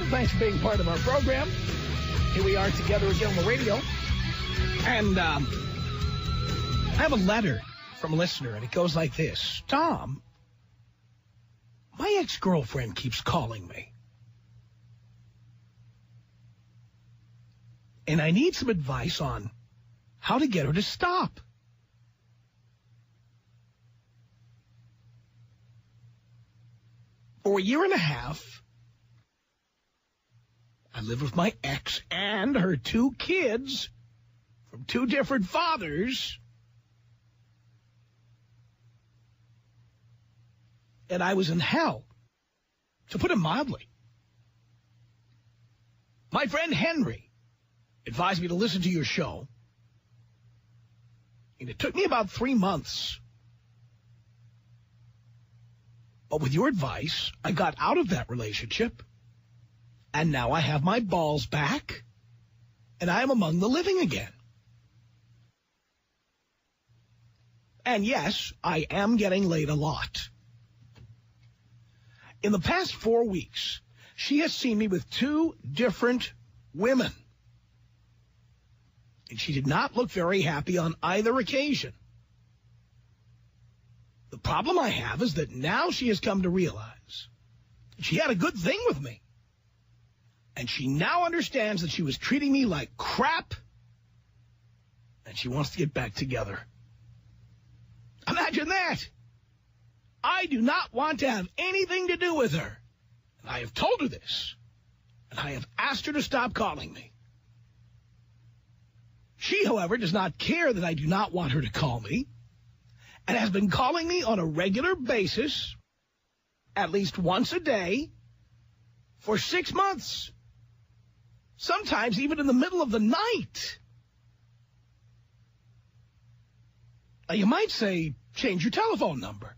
again. Thanks for being part of our program. Here we are together again on the radio. And I have a letter from a listener, and it goes like this. Tom, my ex-girlfriend keeps calling me. And I need some advice on how to get her to stop. For a year and a half, I lived with my ex and her 2 kids from 2 different fathers. And I was in hell, to put it mildly. My friend Henry advised me to listen to your show. And it took me about 3 months. But with your advice, I got out of that relationship. And now I have my balls back. And I am among the living again. And yes, I am getting laid a lot. In the past 4 weeks, she has seen me with 2 different women. And she did not look very happy on either occasion. The problem I have is that now she has come to realize that she had a good thing with me. And she now understands that she was treating me like crap. And she wants to get back together. Imagine that. I do not want to have anything to do with her. And I have told her this. And I have asked her to stop calling me. She, however, does not care that I do not want her to call me. And has been calling me on a regular basis, at least once a day, for 6 months. Sometimes even in the middle of the night. Now, you might say, change your telephone number.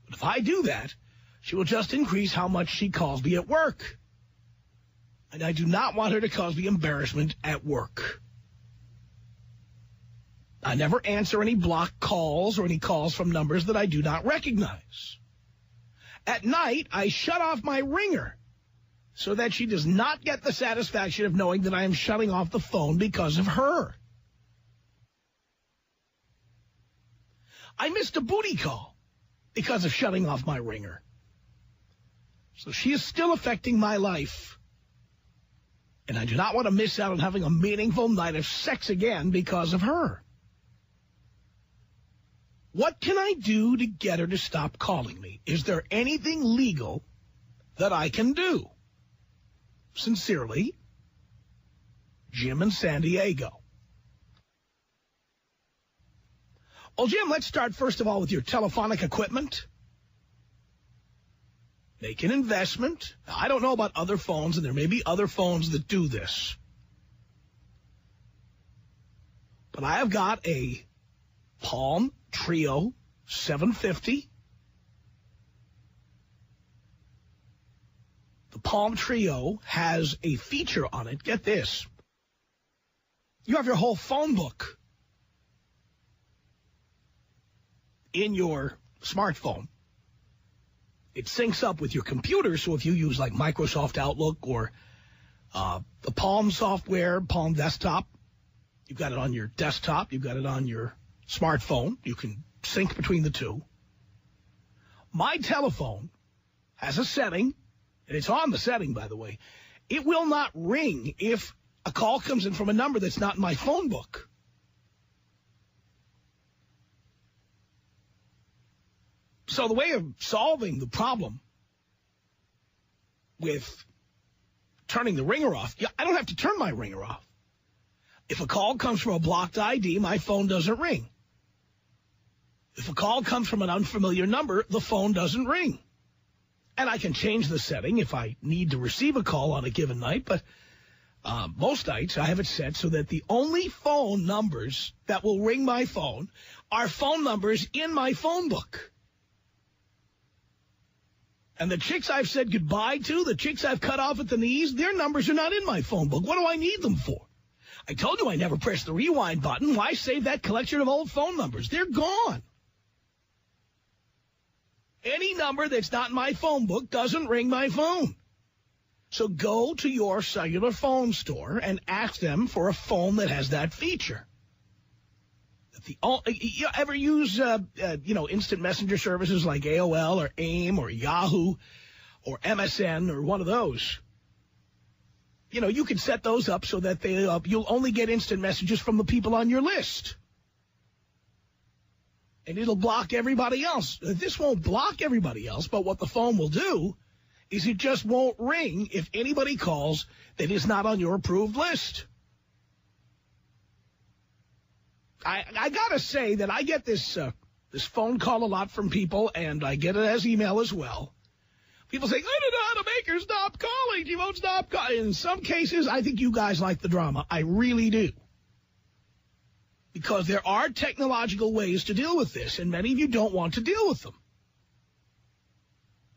But if I do that, she will just increase how much she calls me at work. And I do not want her to cause me embarrassment at work. I never answer any blocked calls or any calls from numbers that I do not recognize. At night, I shut off my ringer so that she does not get the satisfaction of knowing that I am shutting off the phone because of her. I missed a booty call because of shutting off my ringer. So she is still affecting my life. And I do not want to miss out on having a meaningful night of sex again because of her. What can I do to get her to stop calling me? Is there anything legal that I can do? Sincerely, Jim in San Diego. Well, Jim, let's start first of all with your telephonic equipment. Make an investment. Now, I don't know about other phones, and there may be other phones that do this. But I have got a Palm Trio 750. The Palm Trio has a feature on it. Get this. You have your whole phone book in your smartphone. It syncs up with your computer, so if you use like Microsoft Outlook or the Palm software, Palm Desktop, you've got it on your desktop, you've got it on your smartphone. You can sync between the two. My telephone has a setting, and it's on the setting, by the way. It will not ring if a call comes in from a number that's not in my phone book. So the way of solving the problem with turning the ringer off, I don't have to turn my ringer off. If a call comes from a blocked ID, my phone doesn't ring. If a call comes from an unfamiliar number, the phone doesn't ring. And I can change the setting if I need to receive a call on a given night, but most nights I have it set so that the only phone numbers that will ring my phone are phone numbers in my phone book. And the chicks I've said goodbye to, the chicks I've cut off at the knees, their numbers are not in my phone book. What do I need them for? I told you I never pressed the rewind button. Why save that collection of old phone numbers? They're gone. Any number that's not in my phone book doesn't ring my phone. So go to your cellular phone store and ask them for a phone that has that feature. You ever use, instant messenger services like AOL or AIM or Yahoo or MSN or one of those? You know, you can set those up so that you'll only get instant messages from the people on your list. And it'll block everybody else. This won't block everybody else, but what the phone will do is it just won't ring if anybody calls that is not on your approved list. I gotta say that I get this phone call a lot from people, and I get it as email as well. People say, I don't know how to make her stop calling. She won't stop calling. In some cases, I think you guys like the drama. I really do. Because there are technological ways to deal with this, and many of you don't want to deal with them.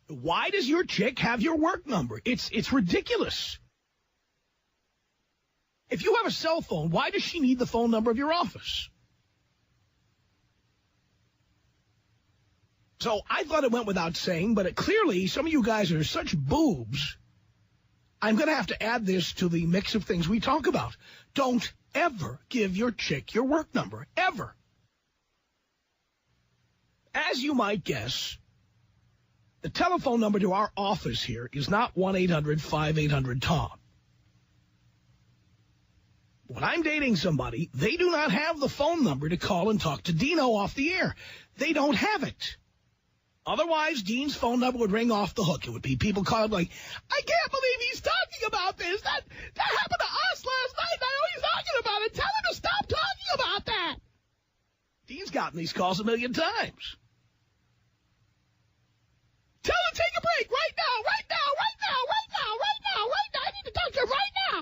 Why does your chick have your work number? It's ridiculous. If you have a cell phone, why does she need the phone number of your office? So I thought it went without saying, but clearly some of you guys are such boobs. I'm going to have to add this to the mix of things we talk about. Don't ever give your chick your work number, ever. As you might guess, the telephone number to our office here is not 1-800-5800-TOM. When I'm dating somebody, they do not have the phone number to call and talk to Dino off the air. They don't have it. Otherwise, Dean's phone number would ring off the hook. It would be people calling like, I can't believe he's talking about this. That happened to us last night. I know he's talking about it. Tell him to stop talking about that. Dean's gotten these calls a million times. Tell him to take a break right now, right now, right now, right now, right now, right now. I need to talk to him right now.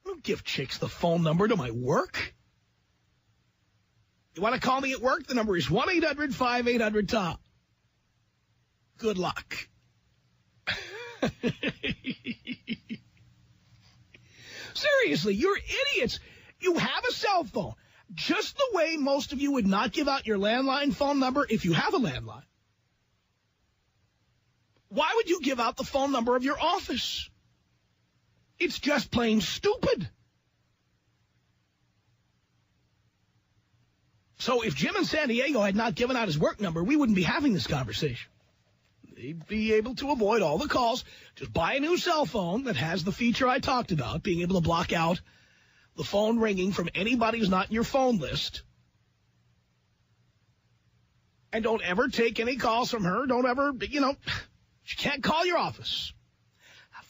I don't give chicks the phone number to my work. You want to call me at work? The number is 1-800-5800-TOM. Good luck. Seriously, you're idiots. You have a cell phone. Just the way most of you would not give out your landline phone number if you have a landline. Why would you give out the phone number of your office? It's just plain stupid. So if Jim in San Diego had not given out his work number, we wouldn't be having this conversation. They'd be able to avoid all the calls. Just buy a new cell phone that has the feature I talked about, being able to block out the phone ringing from anybody who's not in your phone list. And don't ever take any calls from her. Don't ever, she can't call your office.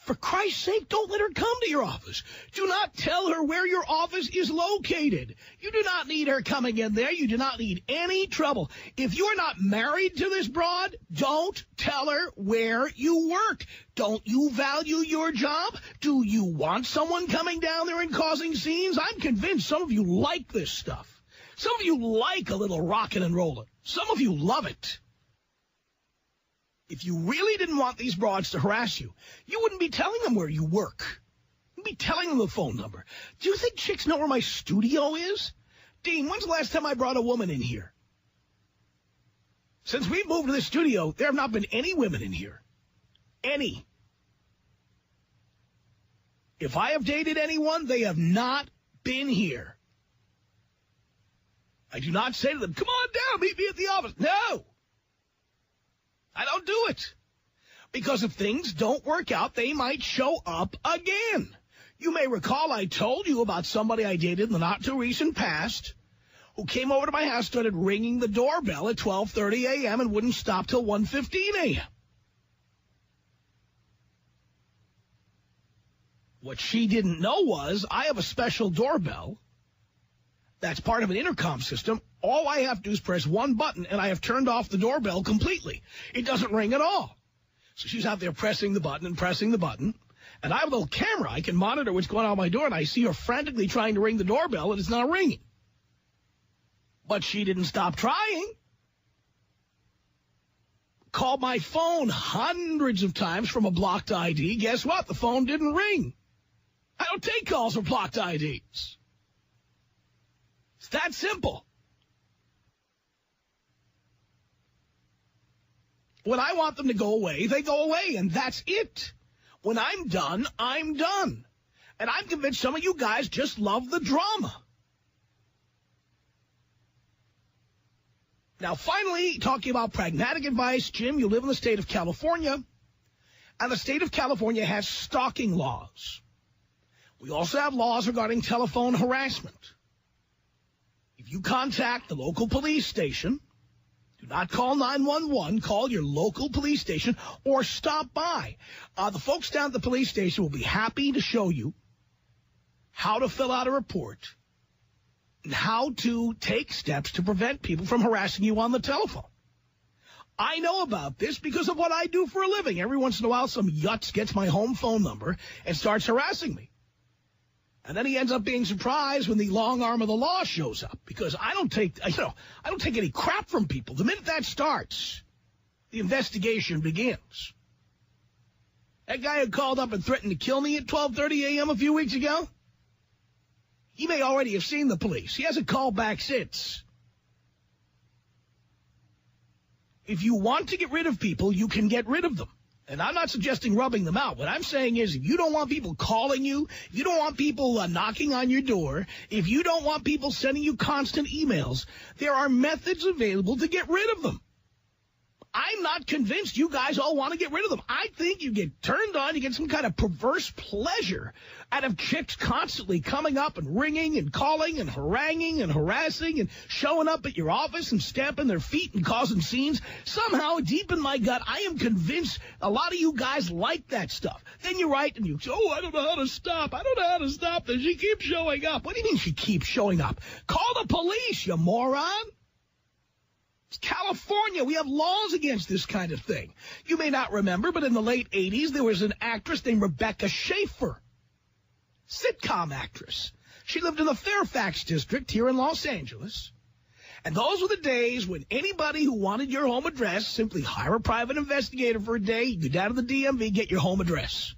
For Christ's sake, don't let her come to your office. Do not tell her where your office is located. You do not need her coming in there. You do not need any trouble. If you're not married to this broad, don't tell her where you work. Don't you value your job? Do you want someone coming down there and causing scenes? I'm convinced some of you like this stuff. Some of you like a little rockin' and rollin'. Some of you love it. If you really didn't want these broads to harass you, you wouldn't be telling them where you work. You'd be telling them the phone number. Do you think chicks know where my studio is? Dean, when's the last time I brought a woman in here? Since we moved to this studio, there have not been any women in here. Any. If I have dated anyone, they have not been here. I do not say to them, come on down, meet me at the office. No. I don't do it. Because if things don't work out, they might show up again. You may recall I told you about somebody I dated in the not-too-recent past who came over to my house, started ringing the doorbell at 12:30 a.m. and wouldn't stop till 1:15 a.m. What she didn't know was I have a special doorbell that's part of an intercom system. All I have to do is press one button, and I have turned off the doorbell completely. It doesn't ring at all. So she's out there pressing the button, and I have a little camera. I can monitor what's going on at my door, and I see her frantically trying to ring the doorbell, and it's not ringing. But she didn't stop trying. Called my phone hundreds of times from a blocked ID. Guess what? The phone didn't ring. I don't take calls from blocked IDs. It's that simple. When I want them to go away, they go away, and that's it. When I'm done, I'm done. And I'm convinced some of you guys just love the drama. Now, finally, talking about pragmatic advice, Jim, you live in the state of California, and the state of California has stalking laws. We also have laws regarding telephone harassment. If you contact the local police station, do not call 911, call your local police station or stop by. The folks down at the police station will be happy to show you how to fill out a report and how to take steps to prevent people from harassing you on the telephone. I know about this because of what I do for a living. Every once in a while, some yutz gets my home phone number and starts harassing me. And then he ends up being surprised when the long arm of the law shows up, because I don't take any crap from people. The minute that starts, the investigation begins. That guy who called up and threatened to kill me at 12:30 a.m. a few weeks ago, he may already have seen the police. He hasn't called back since. If you want to get rid of people, you can get rid of them. And I'm not suggesting rubbing them out. What I'm saying is, if you don't want people calling you, if you don't want people knocking on your door, if you don't want people sending you constant emails, there are methods available to get rid of them. I'm not convinced you guys all want to get rid of them. I think you get turned on, you get some kind of perverse pleasure out of chicks constantly coming up and ringing and calling and haranguing and harassing and showing up at your office and stamping their feet and causing scenes. Somehow, deep in my gut, I am convinced a lot of you guys like that stuff. Then you write and you say, oh, I don't know how to stop. I don't know how to stop this. She keeps showing up. What do you mean she keeps showing up? Call the police, you moron. It's California. We have laws against this kind of thing. You may not remember, but in the late 80s, there was an actress named Rebecca Schaefer, sitcom actress. She lived in the Fairfax district here in Los Angeles. And those were the days when anybody who wanted your home address, simply hire a private investigator for a day, go down to the DMV, get your home address.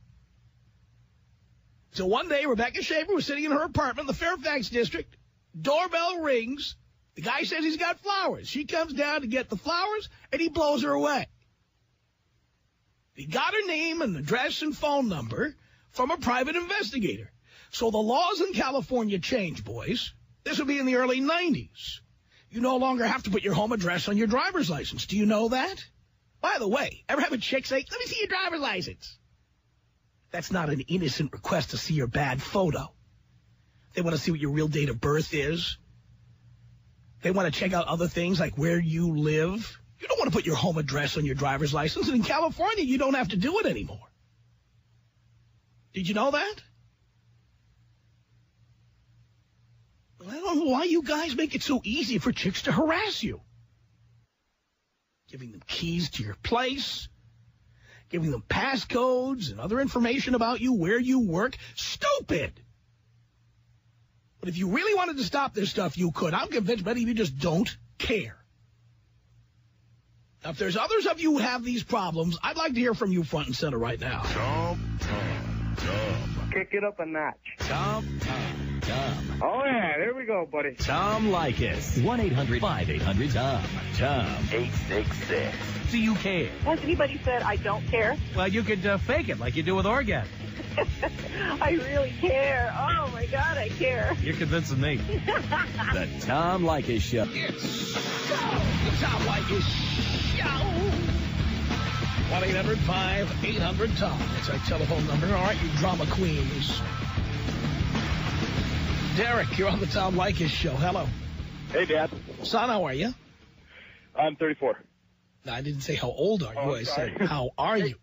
So one day, Rebecca Schaefer was sitting in her apartment in the Fairfax district. Doorbell rings. The guy says he's got flowers. She comes down to get the flowers, and he blows her away. He got her name and address and phone number from a private investigator. So the laws in California changed, boys. This would be in the early 90s. You no longer have to put your home address on your driver's license. Do you know that? By the way, ever have a chick say, let me see your driver's license? That's not an innocent request to see your bad photo. They want to see what your real date of birth is. They want to check out other things like where you live. You don't want to put your home address on your driver's license. And in California, you don't have to do it anymore. Did you know that? Well, I don't know why you guys make it so easy for chicks to harass you. Giving them keys to your place, giving them passcodes and other information about you, where you work. Stupid! But if you really wanted to stop this stuff, you could. I'm convinced many of you just don't care. Now, if there's others of you who have these problems, I'd like to hear from you front and center right now. Tom. Kick it up a notch. Tom. Oh, yeah, there we go, buddy. Tom Leykis. 1-800-5800-TOM. Tom. 866. Do you care? Has anybody said I don't care? Well, you could fake it like you do with orgasm. I really care. Oh, my God, I care. You're convincing me. The Tom Leykis Show. It's the Tom Leykis Show. 1-800-5800-TOM. That's our telephone number. All right, you drama queens. Derek, you're on the Tom Leykis Show. Hello. Hey, Dad. Son, how are you? I'm 34. No, I didn't say how old are you. Oh, I sorry. said, how are you?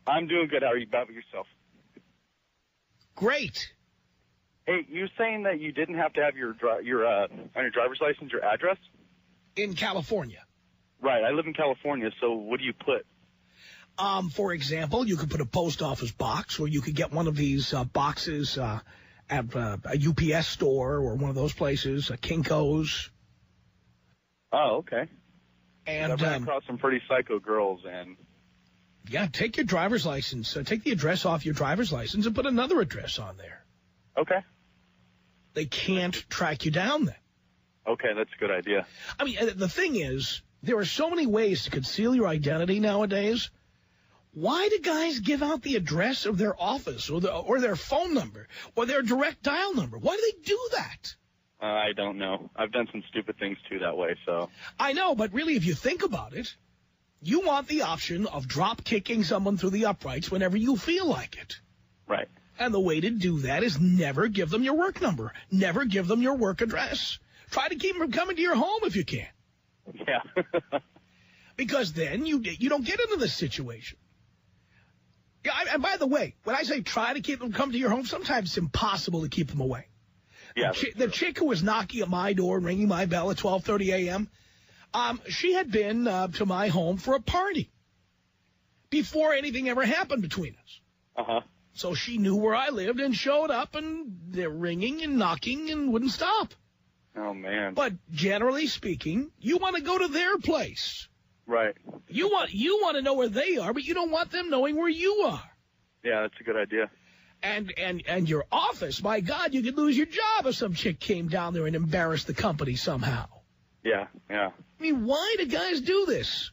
I'm doing good. How are you about yourself? Great. Hey, you were saying that you didn't have to have your on your driver's license your address? In California. Right. I live in California, so what do you put? For example, you could put a post office box, or you could get one of these boxes at a UPS store or one of those places, Kinko's. Oh, okay. And I've run across some pretty psycho girls, and yeah, take your driver's license, take the address off your driver's license and put another address on there. Okay. They can't track you down then. Okay, that's a good idea. I mean, the thing is, there are so many ways to conceal your identity nowadays. Why do guys give out the address of their office or their phone number or their direct dial number? Why do they do that? I don't know. I've done some stupid things, too, that way, so. I know, but really, if you think about it, you want the option of drop-kicking someone through the uprights whenever you feel like it. Right. And the way to do that is never give them your work number. Never give them your work address. Try to keep them from coming to your home if you can. Yeah. Because then you don't get into this situation. Yeah, and by the way, when I say try to keep them come to your home, sometimes it's impossible to keep them away. Yeah, The chick who was knocking at my door and ringing my bell at 12:30 a.m., she had been to my home for a party before anything ever happened between us. Uh-huh. So she knew where I lived and showed up, and they're ringing and knocking and wouldn't stop. Oh, man. But generally speaking, you want to go to their place. Right. You want to know where they are, but you don't want them knowing where you are. Yeah, that's a good idea. And your office, my God, you could lose your job if some chick came down there and embarrassed the company somehow. Yeah. I mean, why do guys do this?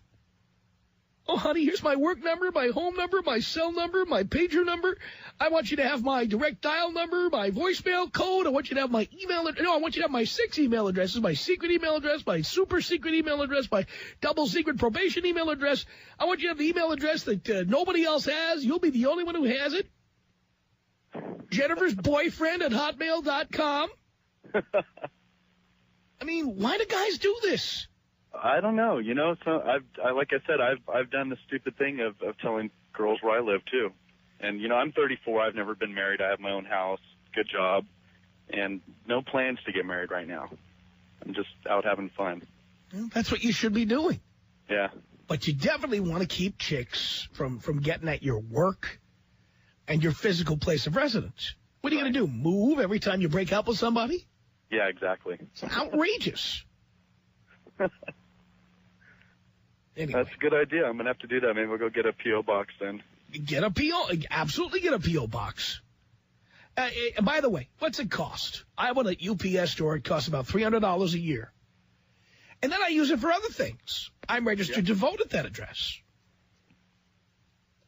Oh, honey, here's my work number, my home number, my cell number, my pager number. I want you to have my direct dial number, my voicemail code. I want you to have my email. No, I want you to have my 6 email addresses, my secret email address, my super secret email address, my double secret probation email address. I want you to have the email address that nobody else has. You'll be the only one who has it. Jennifer's boyfriend at hotmail.com. I mean, why do guys do this? I don't know. You know, so like I said, I've done the stupid thing of telling girls where I live too. And you know, I'm 34. I've never been married. I have my own house, good job, and no plans to get married right now. I'm just out having fun. Well, that's what you should be doing. Yeah. But you definitely want to keep chicks from getting at your work and your physical place of residence. What are you going to do? Move every time you break up with somebody? Yeah, exactly. It's outrageous. Anyway. That's a good idea. I'm going to have to do that. Maybe we'll go get a P.O. box then. Absolutely get a P.O. box. And by the way, what's it cost? I have one at UPS store. It costs about $300 a year. And then I use it for other things. I'm registered to vote at that address.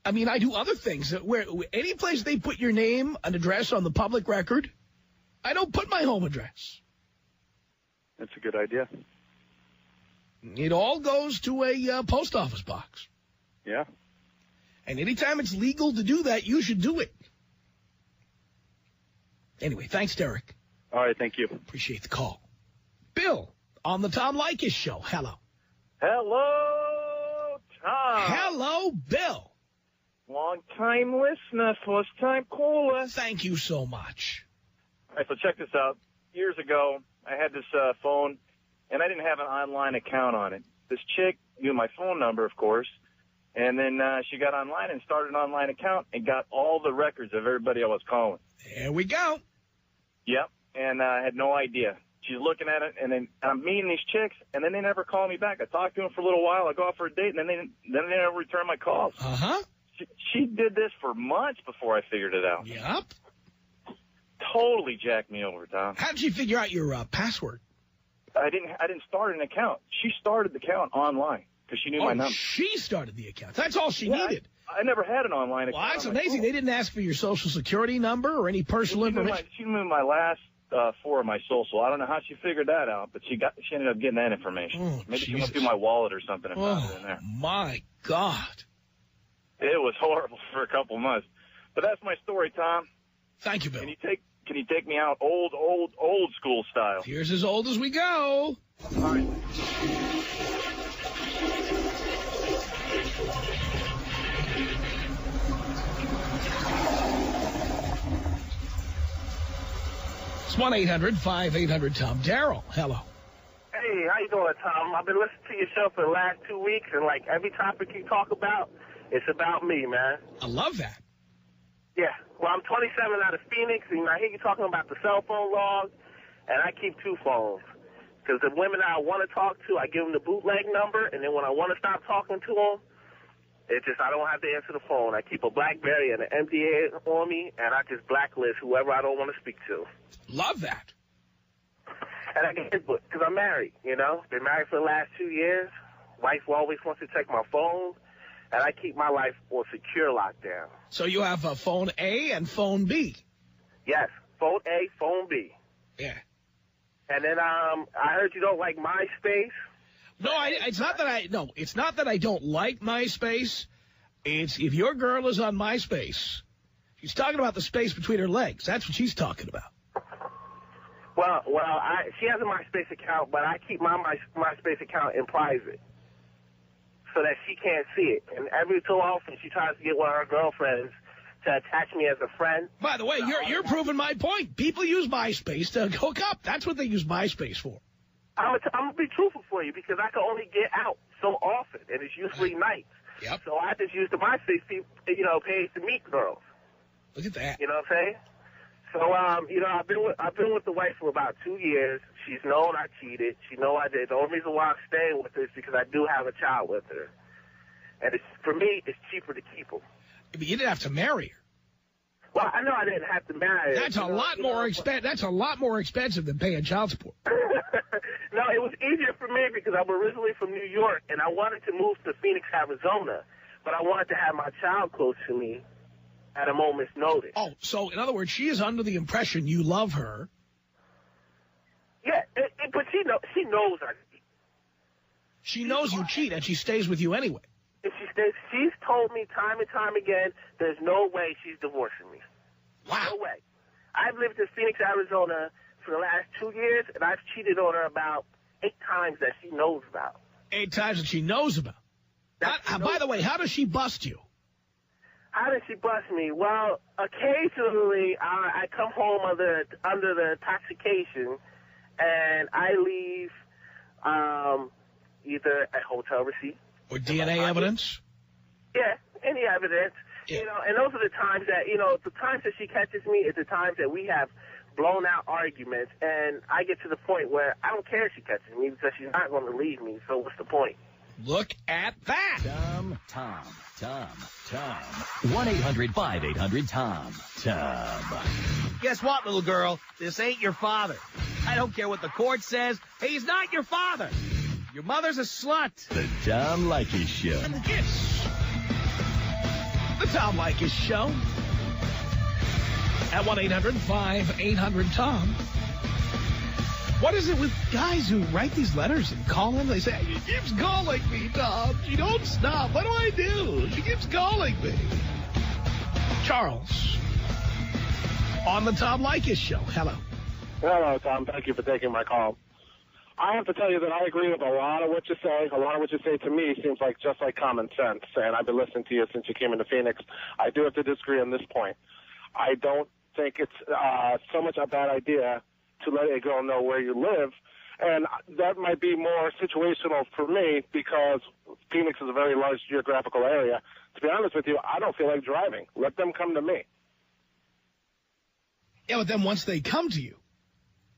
I mean, I do other things. Where any place they put your name, an address on the public record, I don't put my home address. That's a good idea. It all goes to a post office box. Yeah. And anytime it's legal to do that, you should do it. Anyway, thanks, Derek. All right, thank you. Appreciate the call. Bill, on the Tom Leykis Show. Hello. Hello, Tom. Hello, Bill. Long-time listener, first-time caller. Thank you so much. All right, so check this out. Years ago, I had this phone, and I didn't have an online account on it. This chick knew my phone number, of course, and then she got online and started an online account and got all the records of everybody I was calling. There we go. Yep, and I had no idea. She's looking at it, and then I'm meeting these chicks, and then they never call me back. I talk to them for a little while. I go out for a date, and then they never return my calls. Uh-huh. She did this for months before I figured it out. Yep. Totally jacked me over, Tom. How did she figure out your password? I didn't start an account. She started the account online because she knew my number. She started the account. That's all she needed. I never had an online account. Well, that's amazing. They didn't ask for your Social Security number or any personal information. She knew my last 4 of my social. I don't know how she figured that out, but she ended up getting that information. Oh, Maybe Jesus. she went through my wallet or something and found it in there. My God. It was horrible for a couple months. But that's my story, Tom. Thank you, Bill. Can you take me out old school style? Here's as old as we go. All right. It's 1-800-5800-TOM. Daryl, hello. Hey, how you doing, Tom? I've been listening to your show for the last 2 weeks, and, like, every topic you talk about, it's about me, man. I love that. Yeah. Well, I'm 27 out of Phoenix, and I hear you talking about the cell phone laws, and I keep 2 phones. Because the women I want to talk to, I give them the bootleg number, and then when I want to stop talking to them, I don't have to answer the phone. I keep a BlackBerry and an MDA on me, and I just blacklist whoever I don't want to speak to. Love that. And I get it, because I'm married, you know. Been married for the last 2 years. wife always wants to check my phone, and I keep my life on secure lockdown. So you have a phone A and phone B. Yes, phone A, phone B. Yeah. And then I heard you don't like MySpace. No, it's not that I don't like MySpace. It's if your girl is on MySpace, she's talking about the space between her legs. That's what she's talking about. Well, she has a MySpace account, but I keep my MySpace account in private so that she can't see it. And every so often, she tries to get one of her girlfriends to attach me as a friend. By the way, you're proving my point. People use MySpace to hook up. That's what they use MySpace for. I'm going to be truthful for you because I can only get out so often, and it's usually nights. Yep. So I just use the MySpace page to meet girls. Look at that. You know what I'm saying? So, I've been with the wife for about 2 years. She's known I cheated. She know I did. The only reason why I'm staying with her is because I do have a child with her. And for me, it's cheaper to keep her. But you didn't have to marry her. Well, I know I didn't have to marry her. That's a lot more expensive. That's a lot more expensive than paying child support. No, it was easier for me because I'm originally from New York, and I wanted to move to Phoenix, Arizona, but I wanted to have my child close to me at a moment's notice. Oh, so in other words, she is under the impression you love her. Yeah, but she knows I cheat. She knows you cheat, and she stays with you anyway. If she's told me time and time again, there's no way she's divorcing me. Wow. No way. I've lived in Phoenix, Arizona for the last 2 years, and I've cheated on her about 8 times that she knows about. 8 times that she knows about. By the way, how does she bust you? How does she bust me? Well, occasionally I come home under the intoxication, and I leave either a hotel receipt. Or DNA evidence? Yeah, any evidence. Yeah. And those are the times that, the times that she catches me is the times that we have blown out arguments, and I get to the point where I don't care if she catches me because she's not going to leave me, so what's the point? Look at that. Tom. 1-800-5800-TOM. Tom. Guess what, little girl? This ain't your father. I don't care what the court says. He's not your father. Your mother's a slut. The Tom Leykis Show. It's the Tom Leykis Show at 1-800-5800-TOM. What is it with guys who write these letters and call them? They say, she keeps calling me, Tom. She don't stop. What do I do? She keeps calling me. Charles, on the Tom Leykis Show. Hello. Hello, Tom. Thank you for taking my call. I have to tell you that I agree with a lot of what you say. A lot of what you say to me seems like just like common sense, and I've been listening to you since you came into Phoenix. I do have to disagree on this point. I don't think it's so much a bad idea to let a girl know where you live, and that might be more situational for me because Phoenix is a very large geographical area. To be honest with you, I don't feel like driving. Let them come to me. Yeah, but then once they come to you,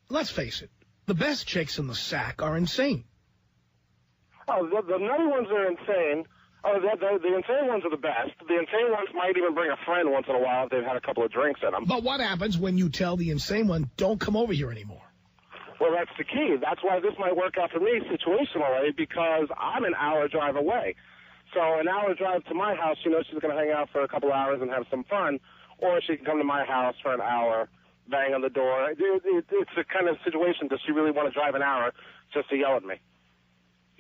let's face it, the best chicks in the sack are insane. Oh, the nutty ones are insane. Oh, the insane ones are the best. The insane ones might even bring a friend once in a while if they've had a couple of drinks in them. But what happens when you tell the insane one, don't come over here anymore? Well, that's the key. That's why this might work out for me situationally because I'm an hour drive away. So an hour drive to my house, she's going to hang out for a couple hours and have some fun, or she can come to my house for an hour, bang on the door. It's the kind of situation, does she really want to drive an hour just to yell at me?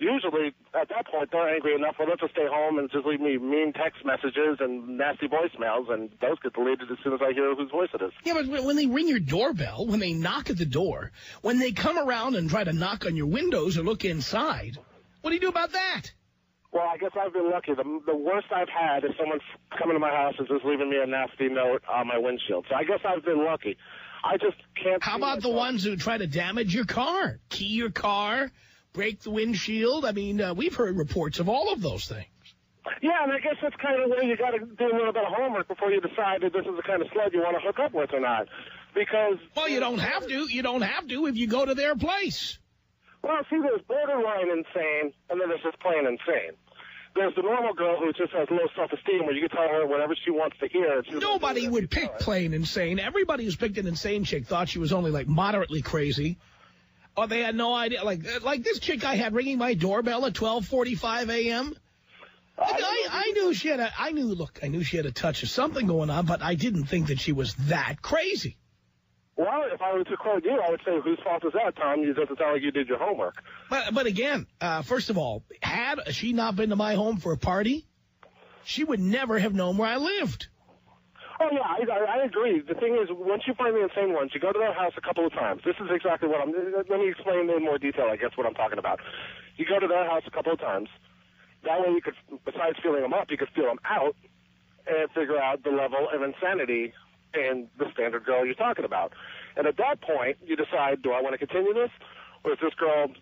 Usually, at that point, they're angry enough, well, let's just stay home and just leave me mean text messages and nasty voicemails, and those get deleted as soon as I hear whose voice it is. Yeah, but when they ring your doorbell, when they knock at the door, when they come around and try to knock on your windows or look inside, what do you do about that? Well, I guess I've been lucky. The worst I've had is someone coming to my house and just leaving me a nasty note on my windshield. So I guess I've been lucky. I just can't... How about the ones who try to damage your car? Key your car, break the windshield? I mean, we've heard reports of all of those things. Yeah, and I guess that's kind of where you got to do a little bit of homework before you decide that this is the kind of slut you want to hook up with or not. Because... Well, you don't have to. You don't have to if you go to their place. Well, see, there's borderline insane, and then there's just plain insane. There's the normal girl who just has low self-esteem where you can tell her whatever she wants to hear. Nobody would pick plain insane. Everybody who's picked an insane chick thought she was only, like, moderately crazy. Oh, they had no idea. Like this chick I had ringing my doorbell at 12:45 a.m. I knew she had I knew she had a touch of something going on, but I didn't think that she was that crazy. Well, if I were to call you, I would say, whose fault is that, Tom? You doesn't sound like you did your homework. But again, first of all, had she not been to my home for a party, she would never have known where I lived. Oh, yeah, I agree. The thing is, once you find the insane ones, you go to their house a couple of times. This is exactly what let me explain in more detail, I guess, what I'm talking about. You go to their house a couple of times. That way you could, besides feeling them up, you could feel them out and figure out the level of insanity and the standard girl you're talking about. And at that point, you decide, do I want to continue this? Or is this girl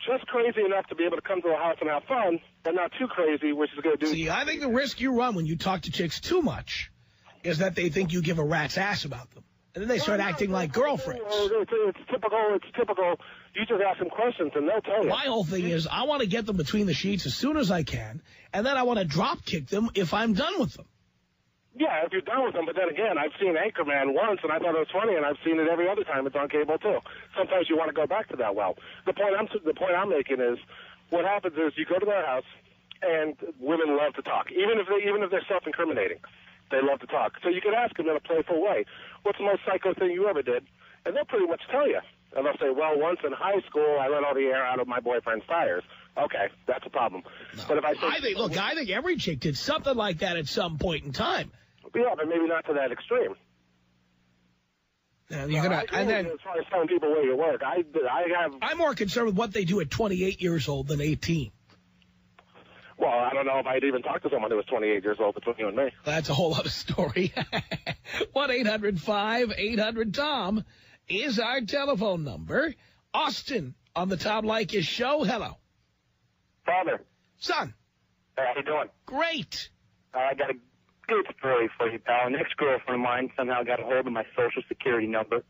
just crazy enough to be able to come to the house and have fun, but not too crazy, which is going to do... See, I think the risk you run when you talk to chicks too much is that they think you give a rat's ass about them. And then they start acting like girlfriends. It's typical. You just ask them questions and they'll tell you. My whole thing is I want to get them between the sheets as soon as I can, and then I want to drop kick them if I'm done with them. Yeah, if you're done with them, but then again, I've seen Anchorman once, and I thought it was funny, and I've seen it every other time it's on cable, too. Sometimes you want to go back to that well. The point I'm making is, what happens is you go to their house, and women love to talk, even if they're self-incriminating. They love to talk. So you can ask them in a playful way, what's the most psycho thing you ever did? And they'll pretty much tell you. And they'll say, well, once in high school, I let all the air out of my boyfriend's tires. Okay, that's a problem. No. But if I think every chick did something like that at some point in time. Yeah, but maybe not to that extreme. And then, as far as telling people where you work, I'm more concerned with what they do at 28 years old than 18. Well, I don't know if I'd even talk to someone who was 28 years old between you and me. That's a whole other story. 1-800-5800-TOM is our telephone number. Austin on the Tom Leykis show. Hello. Father. Son. Hey, how you doing? Great. I got a good story for you, pal. An ex-girlfriend of mine somehow got a hold of my Social Security number.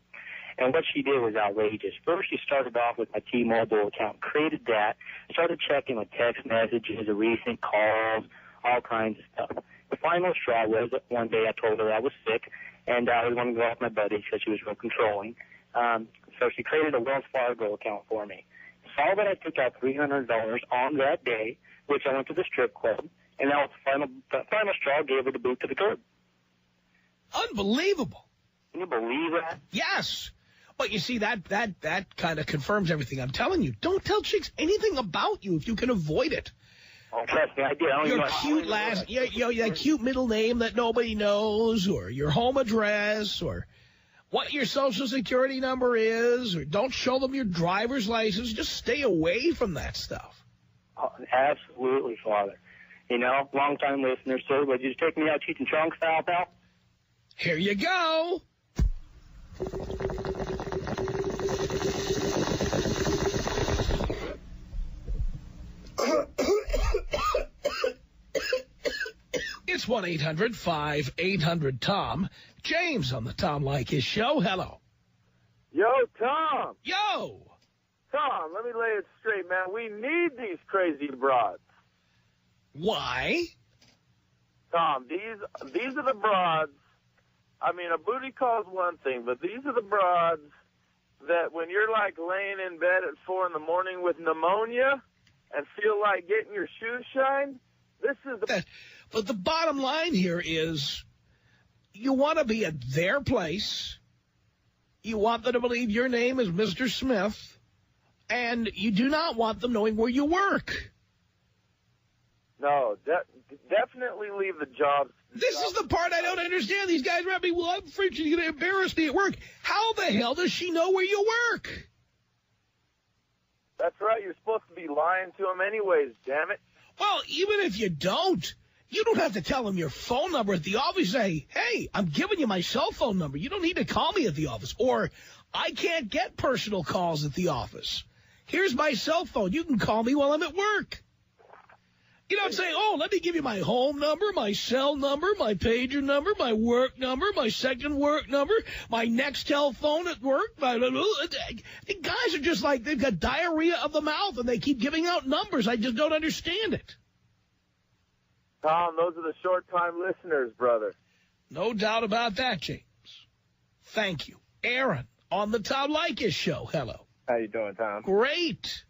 And what she did was outrageous. First, she started off with my T-Mobile account, created that, started checking my text messages, the recent calls, all kinds of stuff. The final straw was that one day I told her I was sick and I was going to go off my buddy because she was real controlling. So she created a Wells Fargo account for me. Saw that I took out $300 on that day, which I went to the strip club, and that was the final straw, gave her the boot to the curb. Unbelievable. Can you believe that? Yes. But you see, that kind of confirms everything I'm telling you. Don't tell chicks anything about you if you can avoid it. Oh, trust me, I did. Your cute that cute middle name that nobody knows, or your home address, or what your Social Security number is, or don't show them your driver's license. Just stay away from that stuff. Oh, absolutely, Father. You know, long-time listener, sir. Would you just take me out Cheech and Chong style, pal? Here you go. It's 1-800-5800-TOM. James on the Tom Leykis show. Hello. Yo, Tom. Yo. Tom, let me lay it straight, man. We need these crazy broads. Why? Tom, these are the broads. I mean, a booty call is one thing, but these are the broads that when you're like laying in bed at 4 in the morning with pneumonia and feel like getting your shoes shined, this is the... But the bottom line here is you want to be at their place. You want them to believe your name is Mr. Smith, and you do not want them knowing where you work. No, definitely leave the job. This is the part I don't understand. These guys are me, well, I'm afraid she's going to embarrass me at work. How the hell does she know where you work? That's right. You're supposed to be lying to them anyways, damn it. Well, even if you don't have to tell them your phone number at the office. Say, hey, I'm giving you my cell phone number. You don't need to call me at the office. Or, I can't get personal calls at the office. Here's my cell phone. You can call me while I'm at work. You don't say, oh, let me give you my home number, my cell number, my pager number, my work number, my second work number, my next telephone at work. The guys are just like, they've got diarrhea of the mouth, and they keep giving out numbers. I just don't understand it. Tom, those are the short-time listeners, brother. No doubt about that, James. Thank you. Aaron, on the Tom Leykis show. Hello. How you doing, Tom? Great.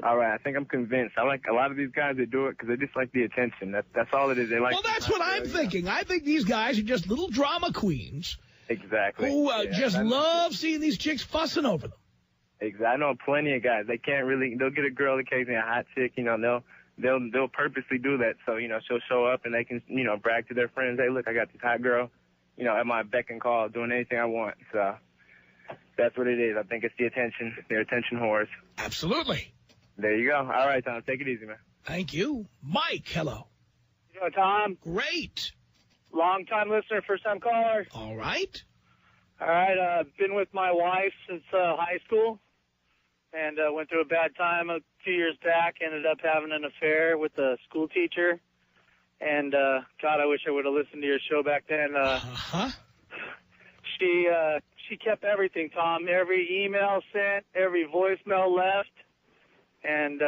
All right, I think I'm convinced. I like a lot of these guys that do it because they just like the attention. That's all it is. They like. Well, that's what I'm thinking. I think these guys are just little drama queens. Exactly. Who just love seeing these chicks fussing over them. Exactly. I know plenty of guys. They can't really. They'll get a girl occasionally, a hot chick. You know, they'll purposely do that. So she'll show up and they can brag to their friends. Hey, look, I got this hot girl. At my beck and call, doing anything I want. So that's what it is. I think it's the attention. They're attention whores. Absolutely. There you go. All right, Tom. Take it easy, man. Thank you. Mike, hello. You know, Tom? Great. Long-time listener, first-time caller. All right. All right, been with my wife since high school, and went through a bad time a few years back, ended up having an affair with a school teacher, and, God, I wish I would have listened to your show back then. She kept everything, Tom, every email sent, every voicemail left, and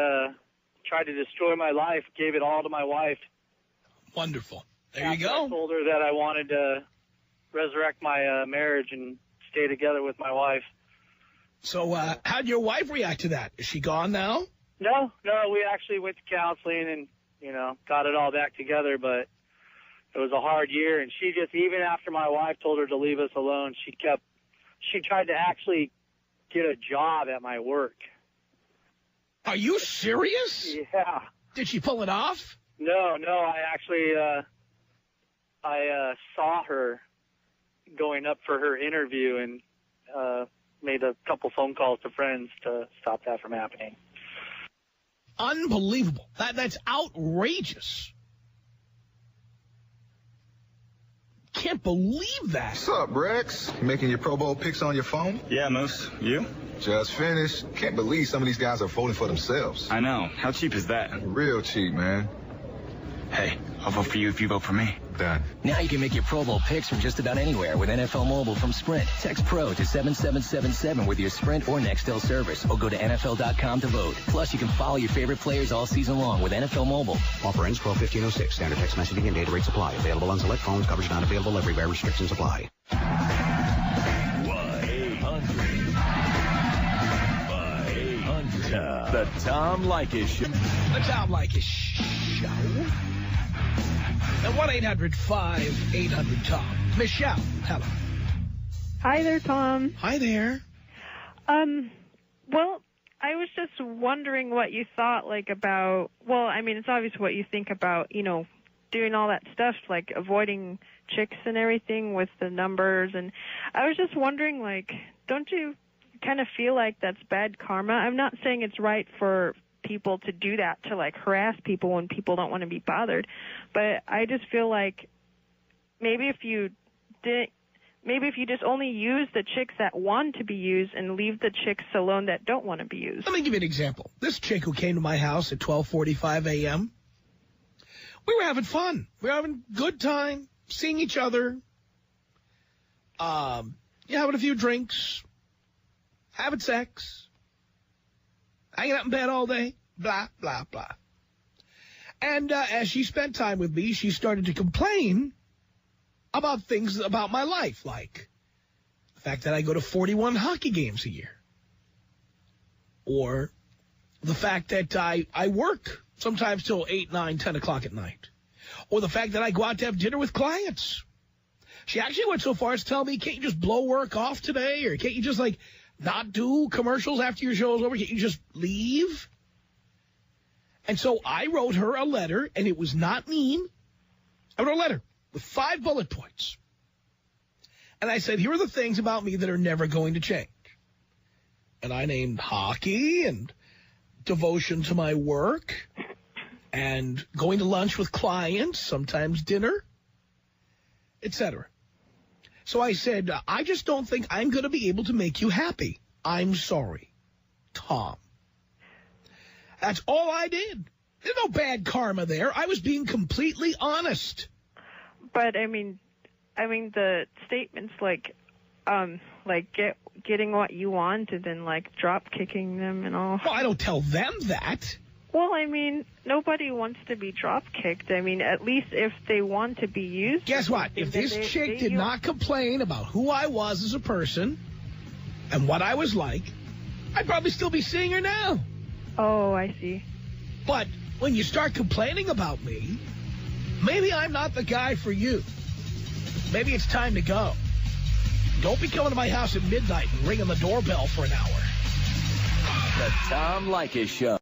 tried to destroy my life, gave it all to my wife. Wonderful. There you go. I told her that I wanted to resurrect my marriage and stay together with my wife. So how'd your wife react to that? Is she gone now? No, we actually went to counseling and, got it all back together, but it was a hard year. And she just, even after my wife told her to leave us alone, she tried to actually get a job at my work. Are you serious? Yeah. Did she pull it off? No, I actually, I saw her going up for her interview and made a couple phone calls to friends to stop that from happening. Unbelievable. That's outrageous. Can't believe that. What's up, Rex? Making your Pro Bowl picks on your phone? Yeah, Moose. You? Just finished. Can't believe some of these guys are voting for themselves. I know. How cheap is that? Real cheap, man. Hey, I'll vote for you if you vote for me. Done. Now you can make your Pro Bowl picks from just about anywhere with NFL Mobile from Sprint. Text PRO to 7777 with your Sprint or Nextel service, or go to NFL.com to vote. Plus, you can follow your favorite players all season long with NFL Mobile. Offer ends 12/15/06. Standard text messaging and data rates apply. Available on select phones. Coverage not available everywhere. Restrictions apply. 1-800-5800. The Tom Leykis Show. The Tom Leykis Show. At 1-800-5800-TOM. Michelle, hello. Hi there, Tom. Hi there. Well, I was just wondering what you thought, about, it's obvious what you think about, doing all that stuff, like avoiding chicks and everything with the numbers. And I was just wondering, don't you kind of feel like that's bad karma? I'm not saying it's right for people to do that, to harass people when people don't want to be bothered, but I just feel like maybe if you just only use the chicks that want to be used and leave the chicks alone that don't want to be used. Let me give you an example. This chick who came to my house at 12:45 a.m., we were having fun. We were having a good time, seeing each other, having a few drinks, having sex, hanging out in bed all day, blah, blah, blah. And as she spent time with me, she started to complain about things about my life, like the fact that I go to 41 hockey games a year, or the fact that I work sometimes till 8, 9, 10 o'clock at night, or the fact that I go out to have dinner with clients. She actually went so far as to tell me, can't you just blow work off today, or can't you just, not do commercials after your show is over? Can't you just leave? And so I wrote her a letter, and it was not mean. I wrote a letter with 5 bullet points. And I said, here are the things about me that are never going to change. And I named hockey and devotion to my work and going to lunch with clients, sometimes dinner, etc. So I said, I just don't think I'm going to be able to make you happy. I'm sorry, Tom. That's all I did. There's no bad karma there. I was being completely honest. But I mean the statements getting what you want and then drop kicking them and all. Well, I don't tell them that. Well, nobody wants to be drop kicked. At least if they want to be used. Guess what? If this chick did not complain about who I was as a person and what I was like, I'd probably still be seeing her now. Oh, I see. But when you start complaining about me, maybe I'm not the guy for you. Maybe it's time to go. Don't be coming to my house at midnight and ringing the doorbell for an hour. The Tom Leykis Show.